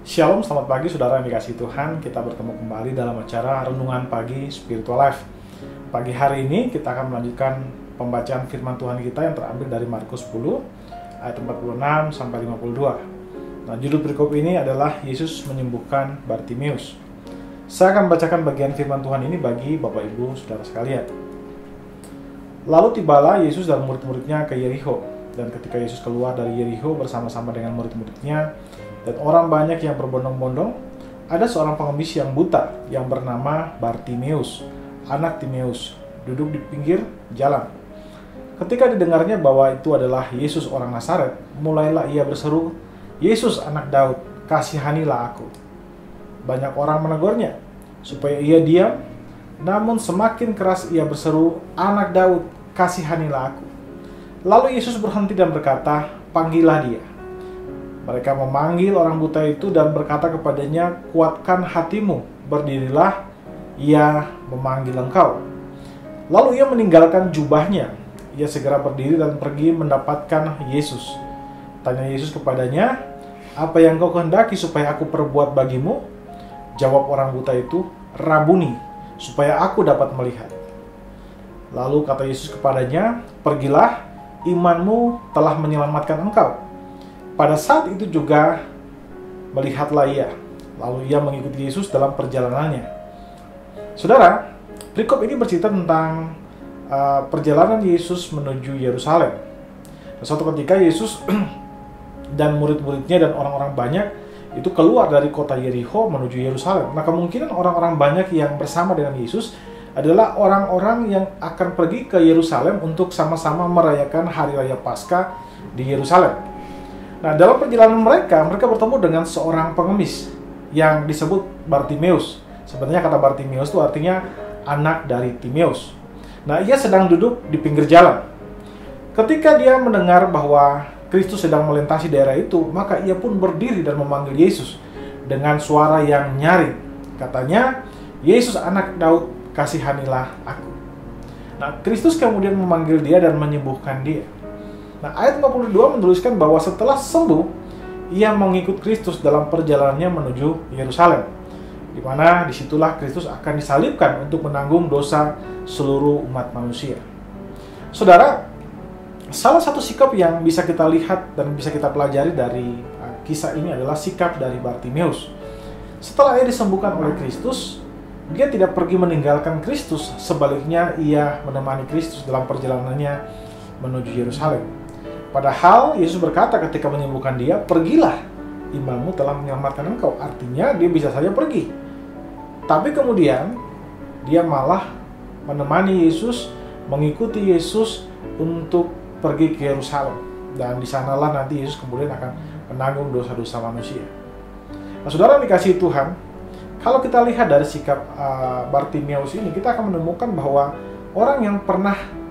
Shalom, selamat pagi saudara yang dikasihi Tuhan. Kita bertemu kembali dalam acara Renungan Pagi Spiritual Life. Pagi hari ini kita akan melanjutkan pembacaan firman Tuhan kita yang terambil dari Markus 10 ayat 46 sampai 52. Nah, judul perikop ini adalah Yesus menyembuhkan Bartimeus. Saya akan bacakan bagian firman Tuhan ini bagi Bapak Ibu saudara sekalian. Lalu tibalah Yesus dan murid-muridnya ke Yerikho, dan ketika Yesus keluar dari Yerikho bersama-sama dengan murid-muridnya dan orang banyak yang berbondong-bondong, ada seorang pengemis yang buta yang bernama Bartimeus, anak Timeus, duduk di pinggir jalan. Ketika didengarnya bahwa itu adalah Yesus orang Nazaret, mulailah ia berseru, "Yesus anak Daud, kasihanilah aku." Banyak orang menegurnya supaya ia diam, namun semakin keras ia berseru, "Anak Daud, kasihanilah aku." Lalu Yesus berhenti dan berkata, "Panggillah dia." Mereka memanggil orang buta itu dan berkata kepadanya, "Kuatkan hatimu, berdirilah, ia memanggil engkau." Lalu ia meninggalkan jubahnya. Ia segera berdiri dan pergi mendapatkan Yesus. Tanya Yesus kepadanya, "Apa yang kau kehendaki supaya aku perbuat bagimu?" Jawab orang buta itu, "Rabuni, supaya aku dapat melihat." Lalu kata Yesus kepadanya, "Pergilah, imanmu telah menyelamatkan engkau." Pada saat itu juga melihatlah ia. Lalu ia mengikuti Yesus dalam perjalanannya. Saudara, perikop ini bercerita tentang perjalanan Yesus menuju Yerusalem. Suatu ketika Yesus dan murid-muridnya dan orang-orang banyak itu keluar dari kota Yerikho menuju Yerusalem. Nah, kemungkinan orang-orang banyak yang bersama dengan Yesus adalah orang-orang yang akan pergi ke Yerusalem untuk sama-sama merayakan Hari Raya Paskah di Yerusalem. Nah, dalam perjalanan mereka bertemu dengan seorang pengemis yang disebut Bartimeus. Sebenarnya kata Bartimeus itu artinya anak dari Timeus. Nah, ia sedang duduk di pinggir jalan. Ketika dia mendengar bahwa Kristus sedang melintasi daerah itu, maka ia pun berdiri dan memanggil Yesus dengan suara yang nyaring. Katanya, "Yesus anak Daud, kasihanilah aku." Nah, Kristus kemudian memanggil dia dan menyembuhkan dia. Nah, ayat 52 menuliskan bahwa setelah sembuh, ia mengikut Kristus dalam perjalanannya menuju Yerusalem, di mana disitulah Kristus akan disalibkan untuk menanggung dosa seluruh umat manusia. Saudara, salah satu sikap yang bisa kita lihat dan bisa kita pelajari dari kisah ini adalah sikap dari Bartimeus. Setelah ia disembuhkan oleh Kristus, dia tidak pergi meninggalkan Kristus, sebaliknya ia menemani Kristus dalam perjalanannya menuju Yerusalem. Padahal Yesus berkata ketika menyembuhkan dia, "Pergilah, imanmu telah menyelamatkan engkau." Artinya dia bisa saja pergi. Tapi kemudian dia malah menemani Yesus, mengikuti Yesus untuk pergi ke Yerusalem. Dan di sanalah nanti Yesus kemudian akan menanggung dosa-dosa manusia. Nah, saudara dikasihi Tuhan, kalau kita lihat dari sikap Bartimeus ini, kita akan menemukan bahwa orang yang pernah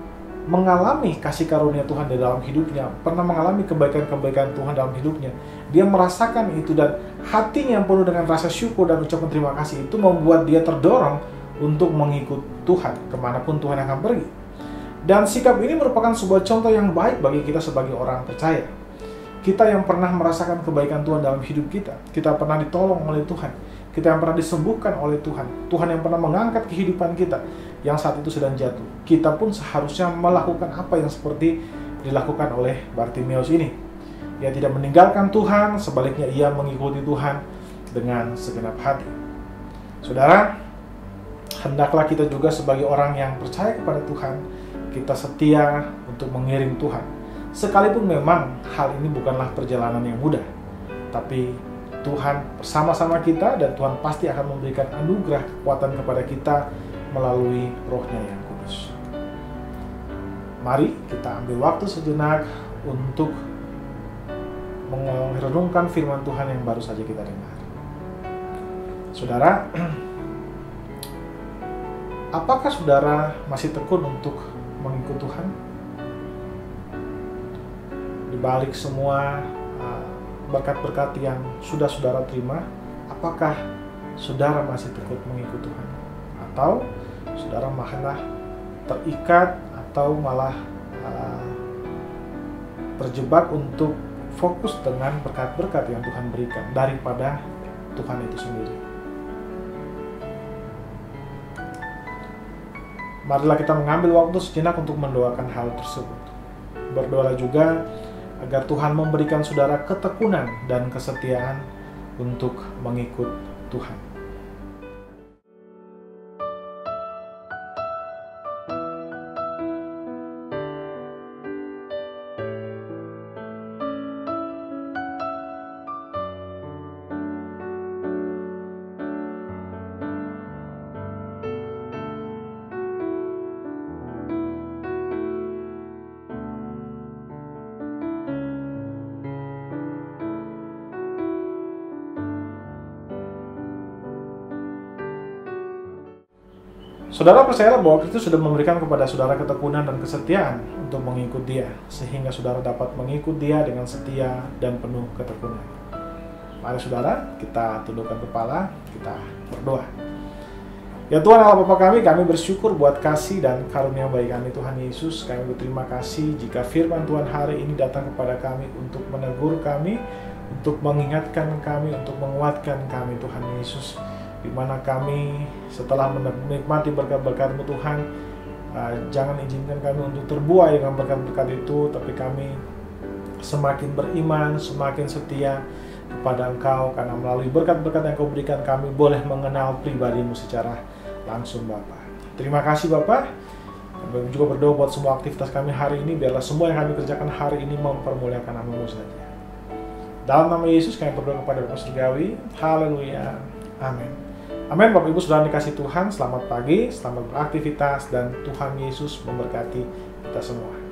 mengalami kasih karunia Tuhan di dalam hidupnya, pernah mengalami kebaikan-kebaikan Tuhan dalam hidupnya, dia merasakan itu dan hatinya yang penuh dengan rasa syukur dan ucapan terima kasih itu membuat dia terdorong untuk mengikut Tuhan kemanapun Tuhan akan pergi. Dan sikap ini merupakan sebuah contoh yang baik bagi kita sebagai orang percaya. Kita yang pernah merasakan kebaikan Tuhan dalam hidup kita pernah ditolong oleh Tuhan, kita yang pernah disembuhkan oleh Tuhan, Tuhan yang pernah mengangkat kehidupan kita yang saat itu sedang jatuh. Kita pun seharusnya melakukan apa yang seperti dilakukan oleh Bartimeus ini. Ia tidak meninggalkan Tuhan, sebaliknya ia mengikuti Tuhan dengan segenap hati. Saudara, hendaklah kita juga sebagai orang yang percaya kepada Tuhan, kita setia untuk mengiring Tuhan. Sekalipun memang hal ini bukanlah perjalanan yang mudah, tapi Tuhan bersama-sama kita dan Tuhan pasti akan memberikan anugerah kekuatan kepada kita melalui Roh-Nya yang kudus. Mari kita ambil waktu sejenak untuk merenungkan firman Tuhan yang baru saja kita dengar. Saudara, apakah saudara masih tekun untuk mengikut Tuhan? Di balik semua berkat-berkat yang sudah saudara terima, apakah saudara masih tekun mengikut Tuhan? Atau saudara malah terikat atau malah terjebak untuk fokus dengan berkat-berkat yang Tuhan berikan daripada Tuhan itu sendiri. Marilah kita mengambil waktu sejenak untuk mendoakan hal tersebut. Berdoalah juga agar Tuhan memberikan saudara ketekunan dan kesetiaan untuk mengikut Tuhan. Saudara percayalah bahwa Kristus sudah memberikan kepada saudara ketekunan dan kesetiaan untuk mengikut Dia, sehingga saudara dapat mengikut Dia dengan setia dan penuh ketekunan. Mari saudara, kita tundukkan kepala, kita berdoa. Ya Tuhan Allah Bapa kami bersyukur buat kasih dan karunia bagi kami Tuhan Yesus. Kami berterima kasih jika firman Tuhan hari ini datang kepada kami untuk menegur kami, untuk mengingatkan kami, untuk menguatkan kami Tuhan Yesus. Di mana kami setelah menikmati berkat-berkat-Mu Tuhan, jangan izinkan kami untuk terbuai dengan berkat-berkat itu, tapi kami semakin beriman, semakin setia kepada Engkau, karena melalui berkat-berkat yang Kau berikan kami boleh mengenal pribadi-Mu secara langsung Bapa. Terima kasih Bapa. Kami juga berdoa buat semua aktivitas kami hari ini, biarlah semua yang kami kerjakan hari ini mempermuliakan nama-Mu saja. Dalam nama Yesus kami berdoa kepada Bapa Surgawi. Haleluya. Amin. Amin. Bapak Ibu Saudara dikasih Tuhan, selamat pagi, selamat beraktivitas, dan Tuhan Yesus memberkati kita semua.